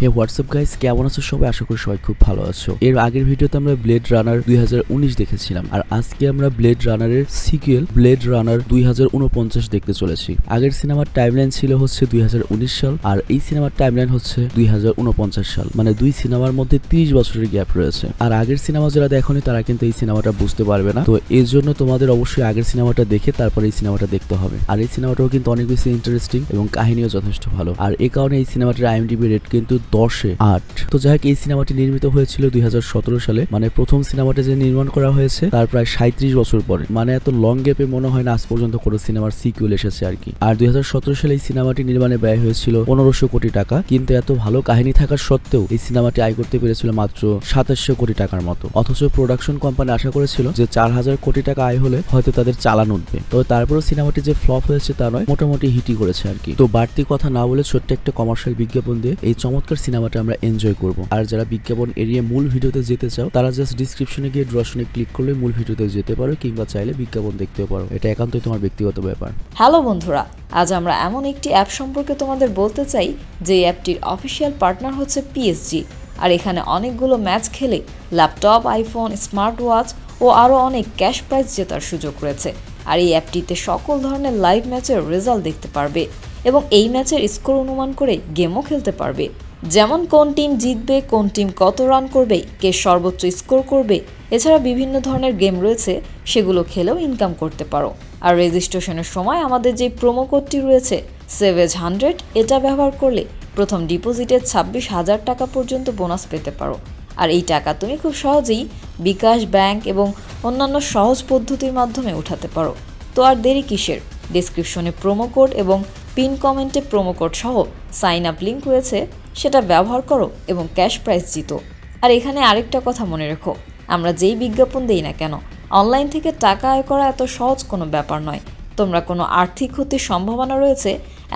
হে WhatsApp guys, কেমন আছো সবাই? আশা করি সবাই খুব ভালো আছো। এর আগের ভিডিওতে আমরা ব্লেড রানার 2019 দেখেছিলাম, আর আজকে আমরা ব্লেড রানারের সিকুয়েল ব্লেড রানার 2049 দেখতে চলেছি। আগের সিনেমার টাইমলাইন ছিল হচ্ছে 2019 সাল, আর এই সিনেমার টাইমলাইন হচ্ছে 2049 সাল। মানে দুই সিনেমার মধ্যে 30 বছরের গ্যাপ রয়েছে। আর আগের সিনেমা যারা দেখোনি তারা কিন্তু এই সিনেমাটা বুঝতে পারবে না। তো এর জন্য তোমাদের অবশ্যই আগের সিনেমাটা দেখে তারপর এই সিনেমাটা দেখতে হবে। আর এই সিনেমাটাও কিন্তু অনেক বেশি ইন্টারেস্টিং এবং কাহিনীও যথেষ্ট ভালো। আর এই কারণে এই সিনেমাটির IMDb রেট কিন্তু 10-এ 8। তো যাই হোক, এই সিনেমাটি নির্মিত হয়েছিল 2017 সালে। মানে প্রথম সিনেমাটি যে নির্মাণ করা হয়েছে তার প্রায় 37 বছর পরে। মানে এত লং গ্যাপে মনে হয় না আজ পর্যন্ত কোনো সিনেমার সিকুয়েল এসেছে আর কি। আর 2017 সালে এই সিনেমাটি নির্মাণে ব্যয় হয়েছিল 1500 কোটি টাকা। কিন্তু এত ভালো কাহিনী থাকার সত্ত্বেও এই সিনেমাটি আয় করতে পেরেছিল মাত্র 2700 কোটি টাকার মতো। অথচ প্রোডাকশন কোম্পানি আশা করেছিল যে 4000 কোটি টাকা আয় হলে হয়তো তাদের চালান উঠবে। তবে তারপরেও সিনেমাটি যে ফ্লপ হয়েছে তা নয়, মোটামুটি হিটই করেছে আর কি। তো বাড়তি কথা না বলে ছোট্ট একটা কমার্শিয়াল বিজ্ঞাপন দিয়ে এই চমৎকার সিনেমাটা আমরা এনজয় করব। আর যারা বিজ্ঞাপন এড়িয়ে মূল ভিডিওতে যেতে চাও তারা জাস্ট ডিসক্রিপশনে গিয়ে ড্রশনে ক্লিক করলে মূল ভিডিওতে যেতে পারো, কিংবা চাইলে বিজ্ঞাপন দেখতেও পারো। এটা একান্তই তোমার ব্যক্তিগত ব্যাপার। হ্যালো বন্ধুরা, আজ আমরা এমন একটি অ্যাপ সম্পর্কে তোমাদের বলতে চাই যে অ্যাপটির অফিসিয়াল পার্টনার হচ্ছে PSG। আর এখানে অনেকগুলো ম্যাচ খেলে ল্যাপটপ, আইফোন, স্মার্ট ওয়াচ ও আরও অনেক ক্যাশ প্রাইজ জেতার সুযোগ রয়েছে। আর এই অ্যাপটিতে সকল ধরনের লাইভ ম্যাচের রেজাল্ট দেখতে পারবে এবং এই ম্যাচের স্কোর অনুমান করে গেমও খেলতে পারবে। যেমন কোন টিম জিতবে, কোন টিম কত রান করবে, কে সর্বোচ্চ স্কোর করবে। এছাড়া বিভিন্ন ধরনের গেম রয়েছে, সেগুলো খেলেও ইনকাম করতে পারো। আর রেজিস্ট্রেশনের সময় আমাদের যে প্রোমো কোডটি রয়েছে SAVAGE100, এটা ব্যবহার করলে প্রথম ডিপোজিটে 26,000 টাকা পর্যন্ত বোনাস পেতে পারো। আর এই টাকা তুমি খুব সহজেই বিকাশ, ব্যাংক এবং অন্যান্য সহজ পদ্ধতির মাধ্যমে উঠাতে পারো। তো আর দেরি কিসের? ডেসক্রিপশনে প্রোমো কোড এবং পিন কমেন্টে প্রোমো কোড সহ সাইন আপ লিঙ্ক রয়েছে, সেটা ব্যবহার করো এবং ক্যাশ প্রাইজ জিতো। আর এখানে আরেকটা কথা মনে রেখো, আমরা যেই বিজ্ঞাপন দেই না কেন, অনলাইন থেকে টাকা আয় করা এত সহজ কোনো ব্যাপার নয়। তোমরা কোনো আর্থিক ক্ষতির সম্ভাবনা রয়েছে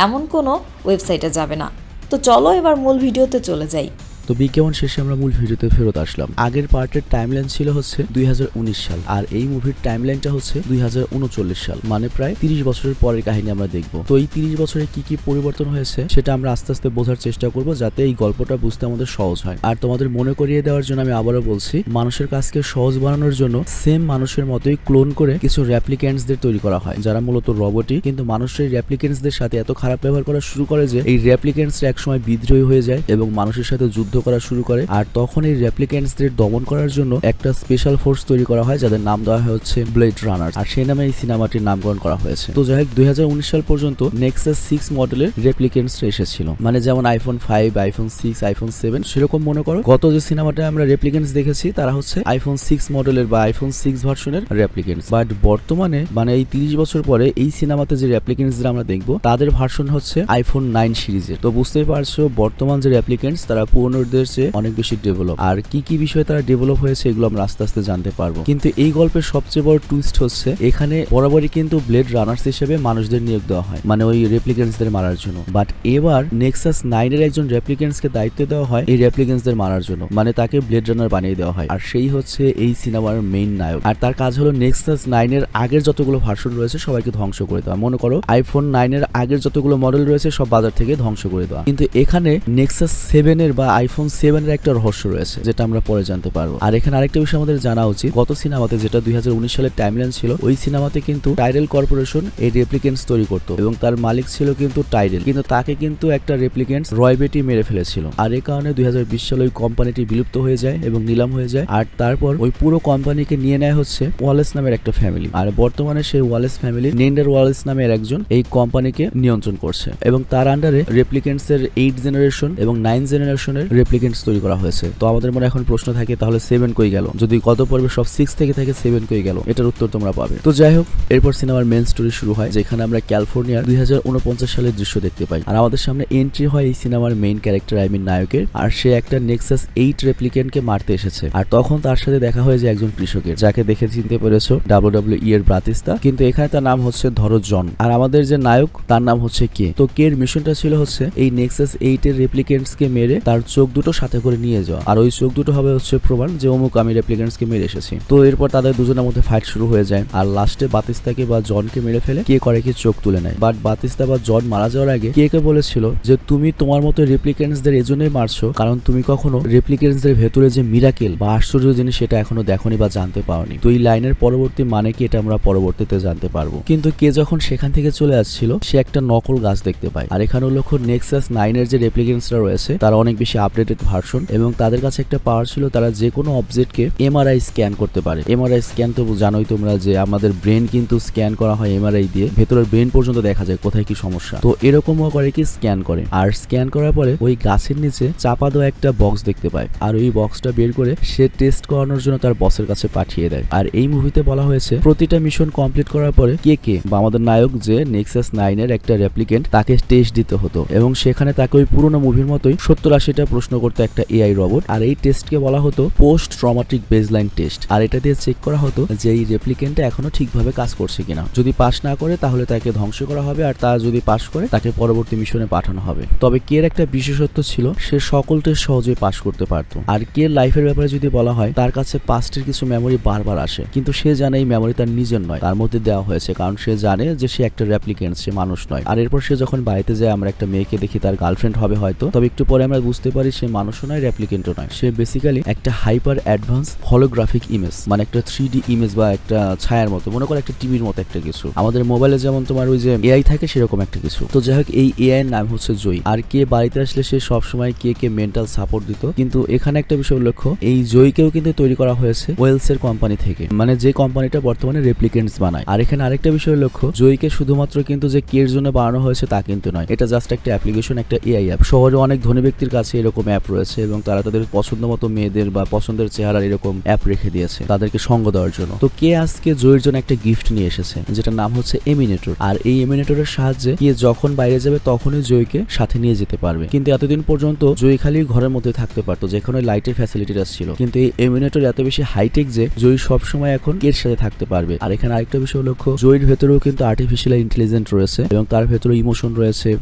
এমন কোনো ওয়েবসাইটে যাবে না। তো চলো এবার মূল ভিডিওতে চলে যাই। তো বিজ্ঞাপন শেষে আমরা মূল ভিডিওতে ফেরত আসলাম। আগের পার্টের টাইমলাইন ছিল হচ্ছে 2019 সাল, আর এই মুভির টাইমলাইনটা হচ্ছে 2039 সাল। মানে প্রায় 30 বছরের পরের কাহিনী আমরা দেখব। তো এই 30 বছরে কি কি পরিবর্তন হয়েছে সেটা আমরা আস্তে আস্তে বোঝার চেষ্টা করব, যাতে এই গল্পটা বুঝতে আমাদের সহজ হয়। আর তোমাদের মনে করিয়ে দেওয়ার জন্য আমি আবারও বলছি, মানুষের কাজকে সহজ বানানোর জন্য সেম মানুষের মতোই ক্লোন করে কিছু রেপ্লিকেন্টসদের তৈরি করা হয়, যারা মূলত রোবটই। কিন্তু মানুষের রেপ্লিকেন্টসদের সাথে এত খারাপ ব্যবহার করা শুরু করে যে এই রেপ্লিকেন্টসরা একসময় বিদ্রোহী হয়ে যায় এবং মানুষের সাথে যুদ্ধ করা শুরু করে। আর তখন এই রেপ্লিকেন্টসদের দমন করার জন্য একটা স্পেশাল ফোর্স তৈরি করা হয়, যাদের নাম দেওয়া হয় হচ্ছে ব্লেড রানার। আর সেই নামে এই সিনেমাটির নামকরণ করা হয়েছে। তো যাই হোক, 2019 সাল পর্যন্ত নেক্সাস 6 মডেলের রেপ্লিকেন্টসরা এসেছিল। মানে যেমন iPhone 5, iPhone 6, iPhone 7 সেরকম মনে করো। গত যে সিনেমাটা আমরা রেপ্লিকেন্টস দেখেছি তারা হচ্ছে iPhone 6 মডেলের বা iPhone 6 ভার্সনের রেপ্লিকেন্টস। বাট বর্তমানে মানে এই 30 বছর পরে এই সিনেমাতে যে রেপ্লিকেন্টসরা আমরা দেখবো তাদের ভার্সন হচ্ছে iPhone 9 সিরিজের। তো বুঝতেই পারছো বর্তমান যে রেপ্লিকেন্টস তারা পুরনোদের চেয়ে অনেক বেশি ডেভেলপ। আর কি কি বিষয়ে তারা ডেভেলপ হয়েছে এগুলো আমরা আস্তে আস্তে জানতে পারবো। কিন্তু এই গল্পের সবচেয়ে বড় টুইস্ট হচ্ছে এখানে বরাবরই কিন্তু ব্লেড রানার্স হিসেবে মানুষদের নিয়োগ দেওয়া হয়, মানে ওই রেপ্লিকেন্টসদের মারার জন্য। বাট এবার নেক্সাস 9 এর একজন রেপ্লিকেন্টসকে দায়িত্ব দেওয়া হয় এই রেপ্লিকেন্টসদের মারার জন্য, মানে তাকে ব্লেড রানার বানিয়ে দেওয়া হয়। আর সেই হচ্ছে এই সিনেমার মেইন নায়ক। আর তার কাজ হলো নেক্সাস 9 এর আগের যতগুলো ভার্সন রয়েছে সবাইকে ধ্বংস করে দেওয়া। মনে করো iPhone 9 এর আগের যতগুলো মডেল রয়েছে সব বাজার থেকে ধ্বংস করে দেওয়া। কিন্তু এখানে নেক্সাস 7 এর বা iPhone 7 এর একটা রহস্য রয়েছে, যেটা আমরা পরে জানতে পারবো। আর এখানে আরেকটা বিষয় আমাদের জানা উচিত, গত সিনেমাতে যেটা 2019 সালের টাইমলাইন ছিল, ওই সিনেমাতে কিন্তু টাইডেল কর্পোরেশন এই রেপ্লিকেন্টস তৈরি করতো এবং তার মালিক ছিল কিন্তু টাইডেল। কিন্তু তাকে কিন্তু একটা রেপ্লিকেন্টস রয়বেটি মেরে ফেলেছিল। আর এই কারণে 2020 সালে ওই কোম্পানিটি বিলুপ্ত হয়ে যায় এবং নিলাম হয়ে যায়। আর তারপর ওই পুরো কোম্পানিকে নিয়ে নেয় হচ্ছে ওয়ালেস নামের একটা ফ্যামিলি। আর বর্তমানে সেই ওয়ালেস ফ্যামিলি নেন্ডার ওয়ালেস নামের একজন এই কোম্পানিকে নিয়ন্ত্রণ করছে এবং তার আন্ডারে রেপ্লিকেন্টস এর 8 জেনারেশন এবং 9 জেনারেশনের রেপ্লিকেন্টস তৈরি করা হয়েছে। তো আমাদের মনে এখন প্রশ্ন থাকে, তাহলে 7 কই গেল? যদি গত পর্বে সব 6 থেকে থাকে 7 কই গেল? এটার উত্তর তোমরা পাবে। তো যাই হোক, এরপর সিনেমার মেইন স্টোরি শুরু হয়, যেখানে আমরা ক্যালিফোর্নিয়ার 2049 সালের দৃশ্য দেখতে পাই। আর আমাদের সামনে এন্ট্রি হয় এই সিনেমার মেইন ক্যারেক্টার নায়কের। আর সে একটা নেক্সাস 8 রেপ্লিকেন্টকে মারতে এসেছে। আর তখন তার সাথে দেখা হয় যে একজন কৃষকের, যাকে দেখে চিনতে পেরেছো WWE এর ব্রাতিস্তা, কিন্তু এখানে তার নাম হচ্ছে ধরো জন। আর আমাদের যে নায়ক তার নাম হচ্ছে কে। তো কের মিশনটা ছিল হচ্ছে এই নেক্সাস 8 এর রেপ্লিকেন্টস কে মেরে তার চোখ দুটো সাথে করে নিয়ে যাওয়া, আর ওই চোখ দুটো হবে হচ্ছে প্রমাণ যে অমুক আমি রেপ্লিকেন্টসকে মেরে এসেছি। তো এরপর তাদের দুজনের মধ্যে ফাইট শুরু হয়ে যায়, আর লাস্টে বাতিস্তাকে বা জনকে মেরে ফেলে কে করে কি চোখ তুলে নেয়। বাট বাতিস্তা বা জন মারা যাওয়ার আগে কে বলেছিল যে তুমি তোমার মতো রেপ্লিকেন্টসদের এজন্যই মারছো কারণ তুমি কখনো রেপ্লিকেন্টসদের ভেতরে যে মিরাকেল বা আশ্চর্য জিনিস সেটা এখনো দেখোনি বা জানতে পাওনি। তো এই লাইনের পরবর্তী মানে কি এটা আমরা পরবর্তীতে জানতে পারবো। কিন্তু কে যখন সেখান থেকে চলে আসছিল সে একটা নকল গাছ দেখতে পায়, আর এখানে লক্ষ্য নেক্সাস 9 এর যে রেপ্লিকেন্টসরা রয়েছে তারা অনেক বেশি আপডেটেড ভার্সন এবং তাদের কাছে একটা পাওয়ার ছিল, তারা যে কোনো অবজেক্টকে এমআরআই স্ক্যান করতে পারে। এমআরআই স্ক্যান তো জানোই তোমরা যে আমাদের ব্রেন কিন্তু স্ক্যান করা হয় এমআরআই দিয়ে, ভেতরের ব্রেন পর্যন্ত দেখা যায় কোথায় কি সমস্যা। তো এরকমও করে কি স্ক্যান করে, আর স্ক্যান করার পরে ওই গাছের নিচে চাপা দেওয়া একটা বক্স দেখতে পায়, আর ওই বক্সটা বের করে সে টেস্ট করানোর জন্য তার বসের কাছে পাঠিয়ে দেয়। আর এই মুভিতে বলা হয়েছে প্রতিটা মিশন কমপ্লিট করার পরে কে বা আমাদের নায়ক যে নেক্সাস 9 এর একটা রেপ্লিকেন্ট তাকে টেস্ট দিতে হতো, এবং সেখানে তাকে ওই পুরোনো মুভির মতোই 70-80টা প্রশ্ন করতে একটা এআই রোবট। আর এই টেস্টকে বলা হতো পোস্ট ট্রমাটিক বেসলাইন টেস্ট, আর এটা দিয়ে চেক করা হতো যে এই রেপ্লিকেন্টটা এখনো ঠিকভাবে কাজ করছে কিনা। যদি পাস না করে তাহলে তাকে ধ্বংস করা হবে, আর তা যদি পাস করে তাকে পরবর্তী মিশনে পাঠানো হবে। তবে কের একটা বিশেষত্ব ছিল, সে সকল টেস্ট সহজেই পাস করতে পারতো। আর কের লাইফের ব্যাপারে যদি বলা হয় তার কাছে পাস্টের কিছু মেমোরি বারবার আসে, কিন্তু সে জানে এই মেমোরি তার নিজের নয়, তার মধ্যে দেওয়া হয়েছে, কারণ সে জানে যে সে একটা রেপ্লিকেন্ট, সে মানুষ নয়। আর এরপর সে যখন বাড়িতে যায় আমরা একটা মেয়েকে দেখি তার গার্লফ্রেন্ড হবে হয়তো, তবে একটু পরে আমরা বুঝতে পারি সে মানুষও নয়, রেপ্লিকেন্টও নয়, সে বেসিক্যালি একটা হাইপার অ্যাডভান্স হলোগ্রাফিক ইমেজ, মানে একটা 3D ইমেজ বা একটা ছায়ার মতো, মনে করো একটা টিভির মতো একটা কিছু। আমাদের মোবাইলে যেমন তোমার ওই যে এআই থাকে সেরকম একটা কিছু। তো যাই হোক এই এআই এর নাম হচ্ছে জয়ী, আর কে বাড়িতে আসলে সে সবসময় কে মেন্টাল সাপোর্ট দিত। কিন্তু এখানে একটা বিষয় লক্ষ্য, এই জয়ীকেও কিন্তু তৈরি করা হয়েছে ওয়েলস এর কোম্পানি থেকে, মানে যে কোম্পানিটা বর্তমানে রেপ্লিকেন্টস বানায়। আর এখানে আরেকটা বিষয় লক্ষ্য, জয়ীকে শুধুমাত্র কিন্তু যে কের জন্য বানানো হয়েছে তা কিন্তু নয়, এটা জাস্ট একটা অ্যাপ্লিকেশন, একটা এআই অ্যাপ। শহরে অনেক ধনী ব্যক্তির কাছে এরকম অ্যাপ রয়েছে এবং তারা তাদের পছন্দ মতো মেয়েদের বা পছন্দের চেহারার এরকম অ্যাপ রেখে দিয়েছে তাদেরকে সঙ্গ দেওয়ার জন্য। তো কে আজকে জয়ীর জন্য একটা গিফট নিয়ে এসেছে যেটা নাম হচ্ছে এমিনেটর, আর এই এমিনেটরের সাহায্যে কে যখন বাইরে যাবে তখনই জয়ীকে সাথে নিয়ে যেতে পারবে। কিন্তু এতদিন পর্যন্ত জয়ী খালি ঘরের মধ্যে থাকতে পারতো যেখানে লাইটের ফ্যাসিলিটিটা ছিল, কিন্তু এই এমিনেটর এত বেশি হাইটেক যে জয়ী সবসময় এখন কের সাথে থাকতে পারবে। আর এখানে আরেকটা বিষয় লক্ষ্য, জয়ীর ভেতরেও কিন্তু আর্টিফিশিয়াল ইন্টেলিজেন্ট রয়েছে এবং তার ভেতরে ইমোশন রয়েছে,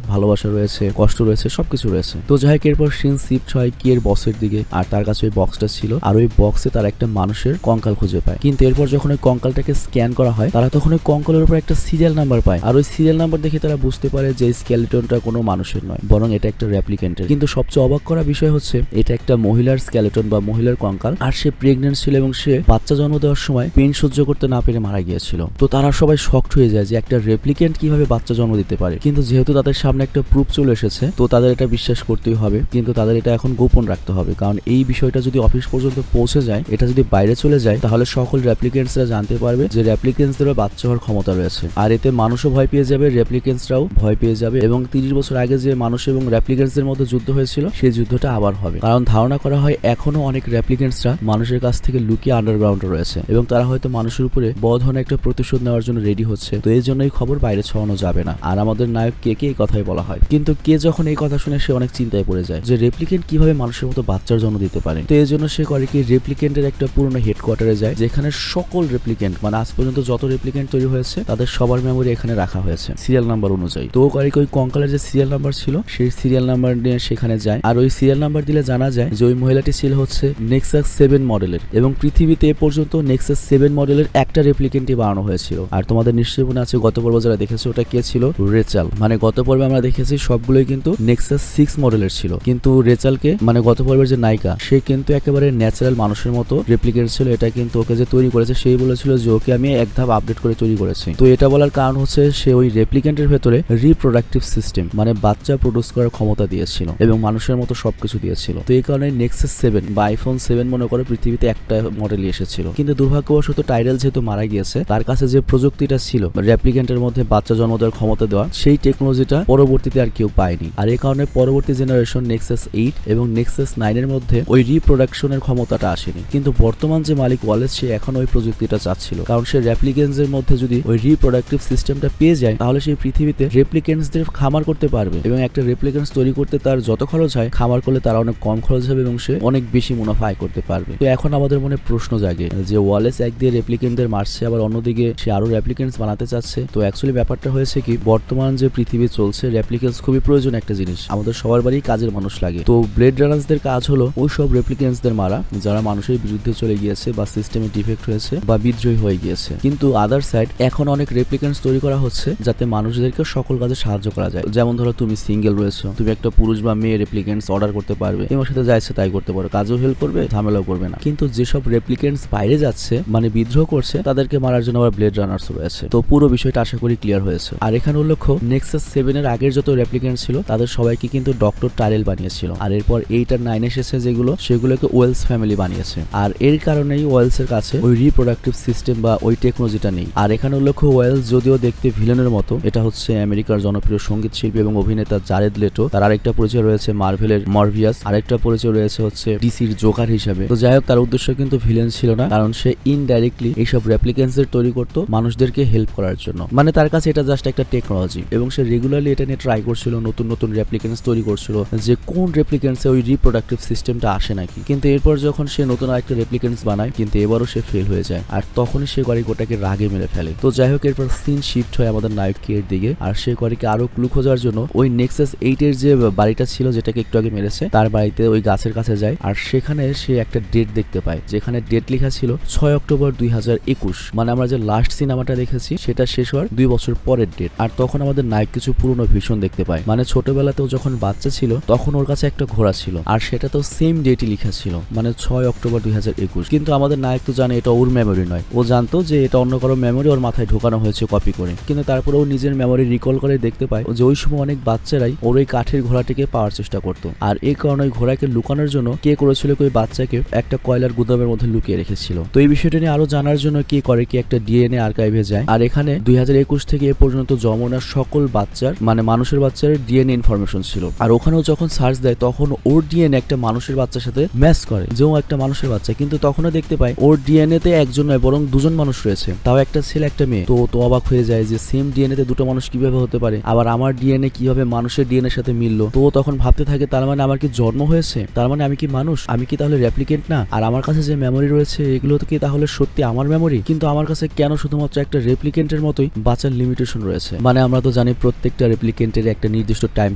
ভালোবাসা রয়েছে, কষ্ট রয়েছে, সবকিছু রয়েছে। তো যাই হোক এরপর সিন শিফট হয় কের বসের দিকে, আর তার কাছে ওই বক্সটা ছিল, আর ওই বক্সে তার একটা মানুষের কঙ্কাল খুঁজে পায়। কিন্তু এরপর যখন ওই কঙ্কালটাকে স্ক্যান করা হয় তারা তখন ওই কঙ্কালের উপর একটা সিরিয়াল নাম্বার পায়, আর ওই সিরিয়াল নাম্বার দেখে তারা বুঝতে পারে যে স্কেলেটনটা কোনো মানুষের নয় বরং এটা একটা রেপ্লিকেন্টের। কিন্তু সবচেয়ে অবাক করা বিষয় হচ্ছে এটা একটা মহিলার স্কেলেটন বা মহিলার কঙ্কাল, আর সে প্রেগনেন্ট ছিল এবং সে বাচ্চা জন্ম দেওয়ার সময় পেন সহ্য করতে না পেরে মারা গিয়েছিল। তো তারা সবাই শকড হয়ে যায় যে একটা রেপ্লিকেন্ট কিভাবে বাচ্চা জন্ম দিতে পারে। কিন্তু যেহেতু তাদের সামনে একটা প্রুফ চলে এসেছে তো তাদের এটা বিশ্বাস করতেই হবে, কিন্তু তাদের এটা এখন গোপন রাখতে হবে, কারণ এই বিষয়টা যদি অফিস পর্যন্ত পৌঁছে যায়, এটা যদি বাইরে চলে যায় তাহলে সকল রেপ্লিকেন্টসরা জানতে পারবে যে রেপ্লিকেন্টসদেরও বাচ্চা হওয়ার ক্ষমতা রয়েছে, আর এতে মানুষও ভয় পেয়ে যাবে, রেপ্লিকেন্টসরাও ভয় পেয়ে যাবে, এবং 30 বছর আগে যে মানুষ এবং রেপ্লিকেন্টসদের মধ্যে যুদ্ধ হয়েছিল সেই যুদ্ধটা আবার হবে। কারণ ধারণা করা হয় এখনো অনেক রেপ্লিকেন্টসরা মানুষের কাছ থেকে লুকিয়ে আন্ডারগ্রাউন্ডে রয়েছে এবং তারা হয়তো মানুষের উপরে বড় ধরনের একটা প্রতিশোধ নেওয়ার জন্য রেডি হচ্ছে। তো এই জন্য এই খবর বাইরে ছড়ানো যাবে না। আর আমাদের নায়ক কে এই কথাই বলা হয়, কিন্তু কে যখন এই কথা শুনে সে অনেক চিন্তায় পড়ে যায় যে রেপ্লিকেন্ট কিভাবে মানুষের মতো বাচ্চার জন্ম দিতে পারে। তো এই জন্য সে করে কি রেপ্লিকেন্টের একটা পুরনো হেডকোয়ার্টারে যায় যেখানে সকল রেপ্লিকেন্ট মানে আজ পর্যন্ত যত রেপ্লিকেন্ট তৈরি হয়েছে তাদের সবার মেমোরি এখানে রাখা হয়েছে সিরিয়াল নাম্বার অনুযায়ী। তো ও করে কি ওই কঙ্কালের যে সিরিয়াল নাম্বার ছিল সেই সিরিয়াল নাম্বার নিয়ে সেখানে যায়, আর ওই সিরিয়াল নাম্বার দিলে জানা যায় যে ওই মহিলাটি ছিল হচ্ছে নেক্সাস 7 মডেলের, এবং পৃথিবীতে এ পর্যন্ত নেক্সাস 7 মডেলের একটা রেপ্লিকেন্টই বানানো হয়েছিল। আর তোমাদের নিশ্চয়ই মনে আছে গত পর্ব যারা দেখেছে ওটা কে ছিল, রেচাল। মানে গত পর্বে আমরা দেখেছি সবগুলোই কিন্তু নেক্সাস 6 মডেলের ছিল, কিন্তু রেচালকে মানে গত পর্বের যে নায়িকা সে কিন্তু একেবারে ন্যাচারাল মানুষের মতো রেপ্লিকেন্ট ছিল। এটা কিন্তু ওকে যে তৈরি করেছে সেই বলেছিল যে ওকে আমি এক ধাপ আপডেট করে তৈরি করেছি। তো এটা বলার কারণ হচ্ছে সে ওই রেপ্লিকেন্টের ভেতরে রিপ্রোডাক্টিভ সিস্টেম মানে বাচ্চা প্রডিউস করার ক্ষমতা দিয়েছিল এবং মানুষের মতো সবকিছু দিয়েছিল। তো এই কারণে নেক্সাস 7 বা আইফোন 7 মনে করে পৃথিবীতে একটা মডেলই এসেছিল। কিন্তু দুর্ভাগ্যবশত টাইডাল যেহেতু মারা গিয়েছে তার কাছে যে প্রযুক্তিটা ছিল রেপ্লিকেন্টের মধ্যে বাচ্চা জন্ম দেওয়ার ক্ষমতা দেওয়া সেই টেকনোলজিটা পরবর্তীতে আর কেউ পায়নি। আর এই কারণে পরবর্তী জেনারেশন নেক্সাস 8 এবং নেক্সাস 9 এর মধ্যে ওই রিপ্রোডাকশনের ক্ষমতাটা আসেনি। কিন্তু বর্তমান যে মালিক ওয়ালেস সে এখন ওই প্রযুক্তিটা চাচ্ছিল, কারণ সে রেপ্লিকেন্টসের মধ্যে যদি ওই রিপ্রোডাক্টিভ সিস্টেমটা পেয়ে যায় তাহলে সেই পৃথিবীতে রেপ্লিকেন্টসদের খামার করতে পারবে এবং একটা রেপ্লিকেন্টস তৈরি করতে তার যত খরচ হয় খামার করলে তারা অনেক কম খরচ হবে এবং সে অনেক বেশি মুনাফা আয় করতে পারবে। তো এখন আমাদের মনে প্রশ্ন জাগে যে ওয়ালেস একদিকে রেপ্লিকেন্টদের মারছে আবার অন্যদিকে সে আরো রেপ্লিকেন্টস বানাতে চাচ্ছে। তো অ্যাকচুয়ালি ব্যাপারটা হয়েছে কি বর্তমান যে পৃথিবী চলছে রেপ্লিকেন্টস খুবই প্রয়োজন একটা জিনিস, আমাদের সবার বাড়ি কাজের মানুষ লাগে। তো ব্লেড রানার্সদের কাজ হলো ওই সব রেপ্লিকেন্টসদের মারা যারা মানুষের বিরুদ্ধে চলে গিয়েছে বা সিস্টেমে ডিফেক্ট হয়েছে বা বিদ্রোহী হয়ে গিয়েছে। কিন্তু আদার সাইড এখন অনেক রেপ্লিকেন্টস তৈরি করা হচ্ছে যাতে মানুষদেরকে সকল কাজে সাহায্য করা যায়। যেমন ধরো তুমি সিঙ্গেল রয়েছো, তুমি একটা পুরুষ বা মেয়ে রেপ্লিকেন্টস অর্ডার করতে পারবে, তোমার সাথে যাইছে তাই করতে পারো, কাজও হেল্প করবে, ঝামেলাও করবে না। কিন্তু যেসব রেপ্লিকেন্টস বাইরে যাচ্ছে মানে বিদ্রোহ করছে তাদেরকে মারার জন্য আবার ব্লেড রানার্স রয়েছে। তো পুরো বিষয়টা আশা করি ক্লিয়ার হয়েছে। আর এখানে উল্লেখ্য নেক্সাস 7 এর আগের যত রেপ্লিকেন্ট ছিল তাদের সবাইকে কিন্তু ডক্টর টারেল বানিয়েছিল, আর এরপর 8 আর 9 এসেছে যেগুলো সেগুলোকে ওয়েলস ফ্যামিলি বানিয়েছে। আর এর কারণেই ওয়েলস এর কাছে ওই রিপ্রোডাক্টিভ সিস্টেম বা ওই টেকনোলজিটা নেই। আর এখানে উল্লেখ্য ওয়েলস যদিও দেখতে ভিলেনের মতো, এটা হচ্ছে আমেরিকার জনপ্রিয় সঙ্গীত শিল্পী এবং অভিনেতা জারেদ লেটো, তার আরেকটা পরিচয় রয়েছে মার্ভেলের মরভিয়াস, আরেকটা পরিচয় রয়েছে হচ্ছে ডিসির জোকার হিসাবে। তো যাই হোক, তার উদ্দেশ্য কিন্তু ভিলেন ছিল না, কারণ সে ইনডাইরেক্টলি এইসব রেপ্লিকেন্টস এর তৈরি করতো মানুষদেরকে হেল্প করার জন্য। মানে তার কাছে এটা জাস্ট একটা টেকনোলজি এবং সে রেগুলারলি এটা নিয়ে ট্রাই করছিল, নতুন নতুন রেপ্লিকেন্টস তৈরি করছিল যে কোন রেপ্লিকেন্টসে ওই রিপ্রোডাক্টিভ সিস্টেমটা আসে নাকি। কিন্তু এরপর যখন সে নতুন আরেকটা রেপ্লিকেন্টস বানায় কিন্তু এবারও সে ফেল হয়ে যায়, আর তখনই সে করিকোটাকে রাগে মেরে ফেলে। তো যাই হোক, এরপর সিন শিফট হয় আমাদের নায়ক কে এর দিকে, আর সে করিকে আরো ক্লু খোঁজার জন্য ওই নেক্সাস 8 এর যে বাড়িটা ছিল যেটাকে একটু আগে মেরেছে তার বাড়িতে ওই গাছের কাছে যায়, আর সেখানে সে একটা ডেট দেখতে পায় যেখানে ডেট লেখা ছিল 6 অক্টোবর 2021। মানে আমরা যে লাস্ট সিনেমাটা দেখেছি সেটা শেষ হওয়ার 2 বছর পরের ডেট। আর তখন আমাদের নায়ক কিছু পুরনো ভিশন দেখতে পায়, মানে ছোটবেলাতেও যখন বাচ্চা ছিল তখন ওর কাছে একটা ঘোড়া ছিল আর সেটাতেও সেম ডেটই লেখা ছিল, মানে 6 অক্টোবর 2021। কিন্তু আমাদের নায়ক তো জানে এটা ওর মেমোরি নয়, ও জানতো যে এটা অন্য কারো মেমোরি ওর মাথায় ঢোকানো হয়েছে কপি করে। কিন্তু তারপরে ও নিজের মেমোরি রিকল করে দেখতে পায় যে ওই সময় অনেক বাচ্চারাই ওর ওই কাঠের ঘোড়াটিকে পাওয়ার চেষ্টা করতো, আর এই কারণে ওই ঘোড়াকে লুকানোর জন্য কে করেছিল ওই বাচ্চাকে একটা কয়লার গুদামের মধ্যে লুকিয়ে রেখেছিল। তো এই বিষয়টা নিয়ে আরো জানার জন্য কি করে কি একটা ডিএনএ আর্কাইভে যায়, আর এখানে 2021 থেকে এ পর্যন্ত যমুনার সকল বাচ্চার মানে মানুষের বাচ্চার ডিএনএ ইনফরমেশন ছিল। আর ওখানেও যখন সার্চ দেয় তখন ওর ডিএনএ একটা মানুষের বাচ্চার সাথে ম্যাচ করে যে ও একটা মানুষের বাচ্চা, কিন্তু তখনও দেখতে পায় ওর ডিএনএ তে একজন নয় বরং দুজন মানুষ রয়েছে, তাও একটা ছেলে একটা মেয়ে। তো অবাক হয়ে যায় যে সেম ডিএনএ তে দুটো মানুষ কিভাবে হতে পারে, আবার আমার ডিএনএ কিভাবে মানুষের ডিএনএ সাথে মিললো। তো তখন ভাবতে থাকে তার মানে আমার কি জন্ম হয়েছে, তার মানে আমি কি মানুষ, আমি কি তাহলে রেপ্লিকেন্ট না, আর আমার কাছে যে মেমোরি রয়েছে এগুলো কি তাহলে সত্যি আমার মেমোরি, কিন্তু আমার কাছে কেন শুধুমাত্র একটা রেপ্লিকেন্টের মতোই বাঁচার লিমিটেশন রয়েছে। মানে আমরা তো জানি প্রত্যেকটা রেপ্লিকেন্টের একটা নির্দিষ্ট টাইম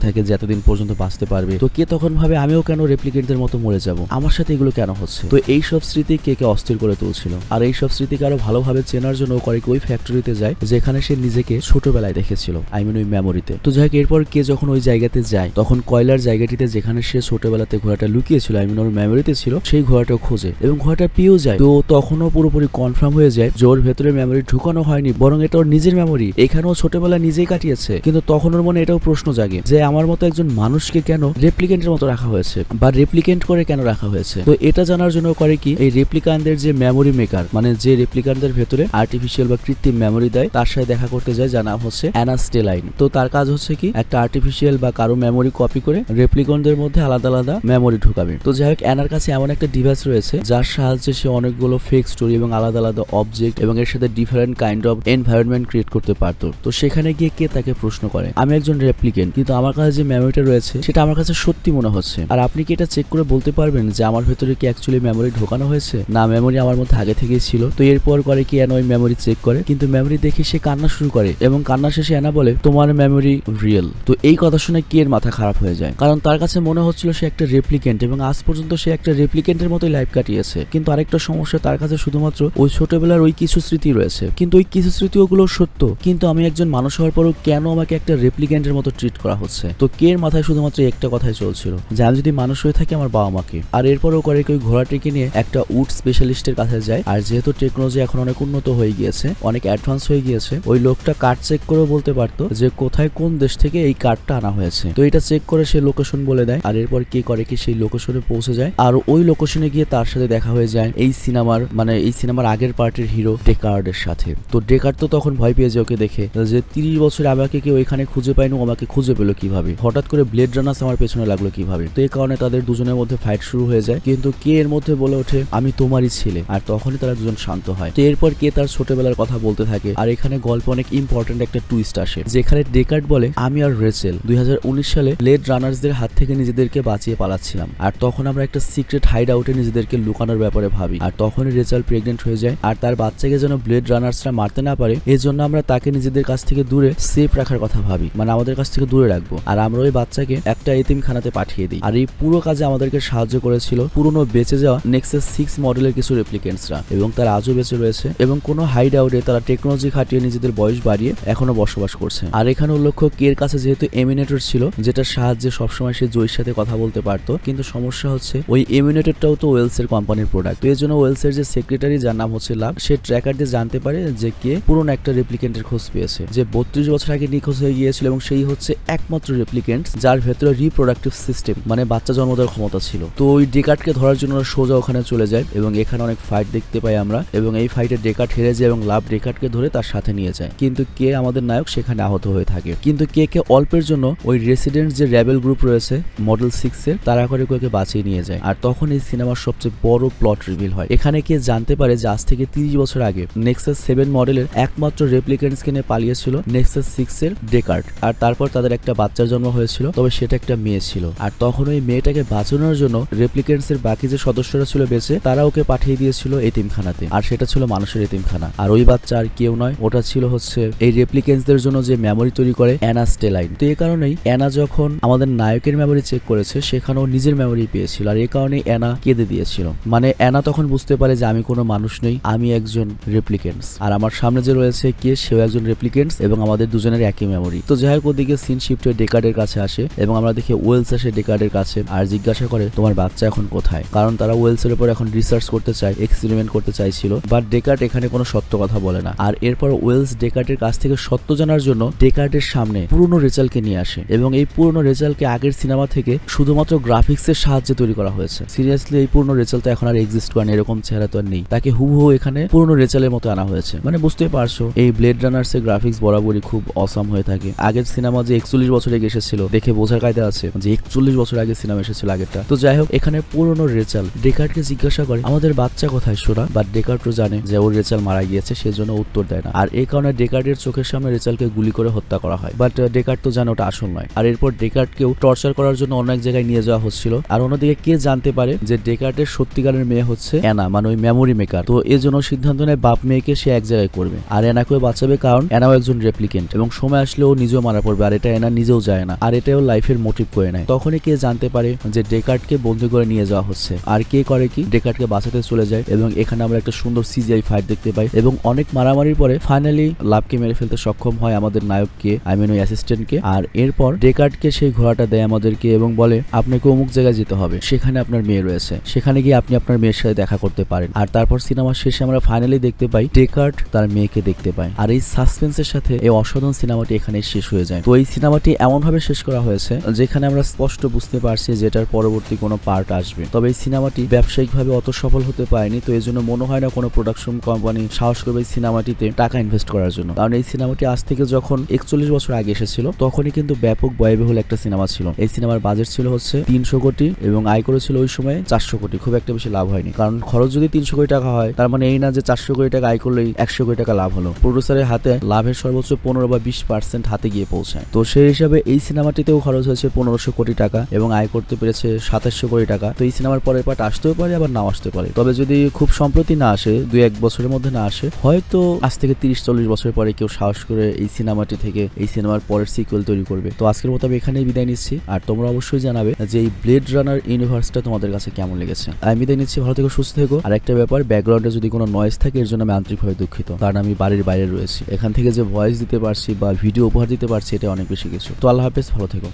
থাকে যে এতদিন পর্যন্ত বাঁচতে পারবে, তো কে তখন ভাবে আমিও কেন রেপ্লিকেন্টের মতো মরে যাব, আমার সাথে এগুলো কেন হচ্ছে। তো এই সব স্মৃতি কে অস্থির করে তুলছিল, আর এই সব স্মৃতিকে আরো ভালোভাবে চেনার জন্য কয়েক ওই ফ্যাক্টরিতে যায় যেখানে সে নিজেকে ছোটবেলায় দেখেছিল, আই মিন ওই মেমোরিতে। তো যাই হোক, এরপর কে যখন ওই জায়গাতে যায় তখন কয়লার জায়গাটিতে যেখানে সে ছোটবেলাতে ঘোড়াটা লুকিয়েছিল আই মিন ওর মেমোরিতে ছিল সেই ঘোড়াটা খোঁজে এবং ঘোড়াটা পেয়েও যায়। তো তখনও পুরোপুরি কনফার্ম হয়ে যায় যে ওর ভেতরে মেমোরি ঢুকানো হয়নি বরং এটা ওর নিজের মেমোরি, এখানেও ছোটবেলা নিজেই কাটিয়েছে। কিন্তু তখন ওর মনে এটাও প্রশ্ন জাগে যে আমার মতো একজন মানুষকে কেন রেপ্লিকেন্টের মতো রাখা হয়েছে বা রেপ্লিকেন্ট করে কেন রাখা হয়েছে। তো এটা জানার জন্য করে কি এই রেপ্লিকানদের যে মেমোরি মেকার মানে যে রেপ্লিকানদের ভেতরে আর্টিফিশিয়াল বা কৃত্রিম মেমোরি দেয় তার সাথে দেখা করতে যায়, যার নাম হচ্ছে অ্যানা স্টেলাইন। তো তার কাজ হচ্ছে কি একটা আর্টিফিশিয়াল বা কারো মেমোরি কপি করে রেপ্লিকনদের মধ্যে আলাদা আলাদা মেমোরি ঢুকাবে। তো যাই হোক, অ্যানার কাছে এমন একটা ডিভাইস রয়েছে যার সাহায্যে সে অনেকগুলো ফেক স্টোরি এবং আলাদা আলাদা অবজেক্ট এবং এর সাথে different kind of environment create করতে পারতো। তো সেখানে গিয়ে কে তাকে প্রশ্ন করে আমি একজন রেপ্লিকেন্ট কিন্তু আমার কাছে যে মেমোরিটা রয়েছে সেটা আমার কাছে সত্যি মনে হচ্ছে, আর আপনি কি এটা চেক করে বলতে পারবেন যে আমার ভেতরে কি অ্যাকচুয়ালি মেমোরি ঢোকানো হয়েছে না মেমোরি আমার মধ্যে আগে থেকেই ছিল। তো এরপর করে কি অ্যানা ওই মেমোরি চেক করে, কিন্তু মেমোরি দেখে সে কান্না শুরু করে এবং কান্না শেষে অ্যানা বলে তোমার মেমোরি রিয়েল। তো এই কথা শুনে কি এর মাথা খারাপ হয়ে যায়, কারণ তার কাছে মনে হচ্ছিল সে একটা রেপ্লিকেন্ট এবং আজ পর্যন্ত সে একটা রেপ্লিকেন্টের মতোই লাইফ কাটিয়েছে। কিন্তু আরেকটা সমস্যা, তার কাছে শুধুমাত্র ওই ছোটবেলার ওই কিছু স্মৃতি রয়েছে, কিন্তু ওই কিছু স্মৃতি ওগুলো সত্য, কিন্তু আমি একজন মানুষ হওয়ার পরও কেন আমাকে একটা রেপ্লিকেন্টের মতো ট্রিট করা হচ্ছে। তো কে এর মাথায় শুধুমাত্র একটা কথাই চলছিল যে আমি যদি মানুষ হয়ে থাকি আমার বাবা মাকে। আর এরপরও করে ওই ঘোড়াটিকে নিয়ে একটা উড স্পেশালিস্টের কাছে যায়, আর যেহেতু টেকনোলজি এখন অনেক উন্নত হয়ে গিয়েছে অনেক অ্যাডভান্স হয়ে গিয়েছে ওই লোকটা কার্ড চেক করেও বলতে পারতো যে কোথায় কোন দেশ থেকে এই কার্ডটা আনা হয়েছে। তো এটা চেক করে সে লোকেশন বলে দেয়, আর এরপর কি করে কি সেই লোকেশনে পৌঁছে যায়, আর ওই লোকেশনে গিয়ে তার সাথে দেখা হয়ে যায় এই সিনেমার আগের পার্টির হিরো ডেকার্ডের সাথে। তো ডেকার্ড তো তখন ভয় পেয়ে যায় ওকে দেখে যে 30 বছর আমাকে কেউ এখানে খুঁজে পায়নি, আমাকে খুঁজে পেলো কিভাবে, হঠাৎ করে ব্লেড রানার্স আমার পেছনে লাগলো কিভাবে। তো এই কারণে তাদের দুজনের মধ্যে ফাইট শুরু হয়ে যায়, কিন্তু কে এর মধ্যে বলে ওঠে আমি তোমারই ছেলে, আর তখনই তারা দুজন শান্ত হয়। তো এরপর কে তার ছোটবেলার কথা বলতে থাকে, আর এখানে গল্পে অনেক ইম্পর্টেন্ট একটা টুইস্ট আসে যেখানে ডেকার্ড বলে আমি আর রেচেল 2019 সালে ব্লেড রানার্সদের হাত থেকে নিজেদেরকে বাঁচিয়ে পালাচ্ছিলাম, আর তখন আমরা একটা সিক্রেট হাইড আউটে নিজেদেরকে লুকানোর ব্যাপারে ভাবি, আর তখনই রেচেল প্রেগনেন্ট হয়ে যায়, আর তার বাচ্চাকে যেন ব্লেড রানার্সরা মারতে না পারে এজন্য আমরা তাকে নিজেদের কাছ থেকে দূরে সেফ রাখার কথা ভাবি, মানে আমাদের কাছ থেকে দূরে রাখবো। আর আমরা ওই বাচ্চাকে একটা এতিমখানাতে পাঠিয়ে পাঠিয়ে দিই। আর এই পুরো কাজে আমাদেরকে সাহায্য করেছিল পুরনো বেঁচে যাওয়া নেক্সাস 6 মডেলের কিছু রেপ্লিকেন্টসরা, এবং তারা আজও বেঁচে রয়েছে এবং কোনো হাইড আউটে তারা টেকনোলজি খাটিয়ে নিজেদের বয়স বাড়িয়ে এখনো বসবাস করছে। আর এখানে উল্লেখ্য কের কাছে যেহেতু এমিনেটর ছিল, যেটার সাহায্যে সবসময় সে জয়ের সাথে কথা বলতে পারতো, কিন্তু সমস্যা হচ্ছে ওই এমিনেটরটাও তো ওয়েলসের কোম্পানির প্রোডাক্ট। তো এই জন্য ওয়েলসের যে সেক্রেটারি, যার নাম হচ্ছে লাভ, সে ট্র্যাকার দিয়ে জানতে পারে যে কে পুরনো একটা রেপ্লিকেন্টের খোঁজ পেয়েছে, যে 32 বছর আগে নিখোঁজ হয়ে গিয়েছিল, এবং সেই হচ্ছে একমাত্র রেপ্লিকেন্ট যার ভেতরে রিপ্রোডাক্টিভ সিস্টেম মানে বাচ্চা জন্ম দেওয়ার ক্ষমতা ছিল। তো ওই ডেকার্ডকে ধরার জন্য সোজা ওখানে চলে যায় এবং এখানে অনেক ফাইট দেখতে পাই আমরা, এবং এই ফাইটে ডেকার্ড হেরে যায় এবং লাভ ডেকার্ডকে ধরে তার সাথে নিয়ে যায়। কিন্তু কে আমাদের নায়ক সেখানে আহত হয়ে থাকে। কিন্তু কে অল্পের জন্য ওই রেসিডেন্ট যে র্যাবেল গ্রুপ রয়েছে মডেল 6 এর, তারা করে কে বাঁচিয়ে নিয়ে যায়। আর তখন এই সিনেমার সবচেয়ে বড় প্লট রিভিল হয়। এখানে কে জানতে পারে যে আজ থেকে 30 বছর আগে নেক্সাস 7 মডেলের একমাত্র রেপ্লিকেন্টসকে নিয়ে পালিয়েছিল নেক্সাস 6 এর ডেকার্ড। আর তারপর তাদের একটা বাচ্চার জন্ম হয়েছিল, তবে সেটা একটা মেয়ে ছিল। আর তখন ওই মেয়েটাকে বাঁচানোর জন্য রেপ্লিকেন্টস এর বাকি যে সদস্যরা ছিল বেঁচে, তারা ওকে পাঠিয়ে দিয়েছিল এতিমখানাতে। আর সেটা ছিল মানুষের এতিমখানা। আর ওই বাচ্চা আর কেউ নয়, ওটা ছিল হচ্ছে এই রেপ্লিকেন্টসদের জন্য যে মেমোরি তৈরি করে অ্যানা স্টেলাইন। তো এই কারণেই অ্যানা যখন আমাদের নায়কের মেমোরি চেক করেছে, সেখানেও নিজের মেমোরি পেয়েছিল। আর এই কারণে অ্যানা কেঁদে দিয়েছিল। মানে অ্যানা তখন বুঝতে পারে যে আমি কোনো মানুষ নই, আমি একজন রেপ্লিকেন্টস। আর আমার সামনে যে রয়েছে কে, সেও একজন রেপ্লিকেন্টস, এবং আমাদের দুজনের একই মেমোরি। তো যাই হোক, ওদিকে সিন শিফট হয়ে ডেকার্ডের কাছে আসে এবং আমরা দেখি ওয়েলস আসে ডেকার্ডের কাছে আর জিজ্ঞাসা করে তোমার বাচ্চা এখন কোথায়, কারণ তারা ওয়েলসের উপর এখন রিসার্চ করতে চায়, এক্সপেরিমেন্ট করতে চাইছিল। বাট ডেকার্ড এখানে কোনো সত্য কথা বলে না। আর এরপর ওয়েলস ডেকার্ডের কাছ থেকে সত্য জানার জন্য ডেকার্ডের সামনে পুরনো রেচালকে নিয়ে আসে, এবং এই পুরনো রেচালকে আগের সিনেমা থেকে শুধুমাত্র গ্রাফিক্সের সাহায্যে তৈরি করা হয়েছে। সিরিয়াসলি এই পুরনো রেচাল তো এখন আর এক্সিস্ট করে না, এরকম চেহারা তো আর নেই। তাকে হুবহু এখানে পুরনো রেচালের মতো আনা হয়েছে। মানে বুঝতে পারছো, এই ব্লেড রানার্স এর গ্রাফিক্স বরাবরই খুব অসাম হয়ে থাকে। আগের সিনেমা যে 41 বছর আগে এসেছিল, দেখে বোঝার কায়দা আছে যে 41 বছর আগে সিনেমা এসেছিল আগেরটা। তো যাই হোক, এখানে পুরনো রেচাল ডেকার্ডকে জিজ্ঞাসা করে আমাদের বাচ্চা কোথায় সোনা, বাট ডেকার্ড তো জানে যে ওর রেচাল মারা গিয়েছে, সেজন্য উত্তর দেয় না। আর এই কারণে ডেকার্ডের চোখের সামনে রেচালকে গুলি করে হত্যা করা হয়। বাট ডেকার্ড তো জানে ওটা আসল নয়। আর এরপর ডেকার্ডকেও টর্চার করার জন্য অন্য এক জায়গায় নিয়ে যাওয়া হচ্ছিল। আর অন্যদিকে কে জানতে পারে যে ডেকার্ডের সত্যিকারের মেয়ে হচ্ছে অ্যানা, মানে ওই মেমোরি মেকার। তো এর জন্য সিদ্ধান্ত নেয় বাপ মেয়েকে সে এক জায়গায় করবে আর অ্যানাকেও বাঁচাবে, কারণ অ্যানাও একজন রেপ্লিকেন্ট এবং সময় আসলে ও নিজেও মারা পড়বে। আর এটা অ্যানা নিজেও যায় না, আর এটাও লাইফের মোটিভ করে নেয়। তখনই কে জানতে পারে যে ডেকার্ডকে বন্দি করে নিয়ে যাওয়া হচ্ছে। আর কে করে কি, ডেকার্ডকে বাঁচাতে চলে যায়, এবং এখানে আমরা একটা সুন্দর সিজিআই ফাইট দেখতে পাই, এবং অনেক মারামারির পরে ফাইনালি লাভকে মেরে ফেলতে সক্ষম হয় আমাদের নায়ককে, আই মিন ওই অ্যাসিস্ট্যান্টকে। আর এরপর ডেকার্ডকে সেই ঘোড়াটা দেয় আমাদেরকে এবং বলে আপনাকে অমুক জায়গায় যেতে হবে, সেখানে আপনার মেয়ে রয়েছে, সেখানে গিয়ে আপনি আপনার মেয়ের সাথে দেখা করতে পারেন। আর তারপর সিনেমার শেষে আমরা ফাইনালি দেখতে পাই ডেকার্ড তার মেয়েকে দেখতে পায়। আর এই সাসপেন্সের সাথে এই অসাধারণ সিনেমাটি এখানে শেষ হয়ে যায়। তো এই সিনেমাটি এমন ভাবে শেষ করা হয়েছে যেখানে আমরা স্পষ্ট বুঝতে পারছি যে এটার পরবর্তী কোনো পার্ট আসবে। তবে এই সিনেমাটি ব্যবসায়িকভাবে অত সফল হতে পারেনি, তো এই জন্য মনে হয় না কোনো প্রোডাকশন কোম্পানি সাহস করবে এই সিনেমাটিতে টাকা ইনভেস্ট করার জন্য। কারণ এই সিনেমাটি আজ থেকে যখন 41 বছর আগে এসেছিল, তখনই কিন্তু ব্যাপক ব্যয়বহুল একটা সিনেমা ছিল। এই সিনেমার বাজেট ছিল হচ্ছে 300 কোটি এবং আয় করেছিল ওই সময় 400 কোটি। খুব একটা বেশি লাভ হয়নি, কারণ খরচ যদি 300 কোটি টাকা হয়, তার মানে এই না যে 400 কোটি টাকা আয় করলেই 100 কোটি টাকা লাভ হলো। প্রোডিউসারের হাতে লাভের সর্বোচ্চ 15 বা 20% হাতে গিয়ে পৌঁছায়। তো সেই হিসাবে এই সিনেমাটিতেও খরচ হয়েছে 1500 কোটি টাকা এবং আয় করতে পেরেছে 2700 কোটি টাকা। তো এই সিনেমার পরের পার্ট আসতেও পারে, আবার নাও আসতে পারে। তবে যদি খুব সম্প্রতি না আসে, 2-1 বছরের মধ্যে না আসে, হয়তো আজ থেকে 30-40 বছর পরে কেউ সাহস করে এই সিনেমাটি থেকে এই সিনেমার পরের সিকুয়েল তৈরি করবে। তো আজকের মতো আমি এখানেই বিদায় নিচ্ছি। আর তোমরা অবশ্যই জানাবে যে এই ব্লেড রানার ইউনিভার্সটা তোমাদের কাছে কেমন লেগেছে। আমি বিদায় নিচ্ছি, ভালো থেকো, সুস্থ থেকো। আর একটা ব্যাপার, ব্যাকগ্রাউন্ডে যদি কোনো নয়েজ থাকে এর জন্য আমি আন্তরিকভাবে দুঃখিত, কারণ আমি বাড়ির বাইরে রয়েছি। এখান থেকে যে ভয়েস দিতে পারছি বা ভিডিও উপহার দিতে পারছি, এটা অনেক বেশি কিছু। তো আল্লাহ হাফেজ, ভালো থেকো।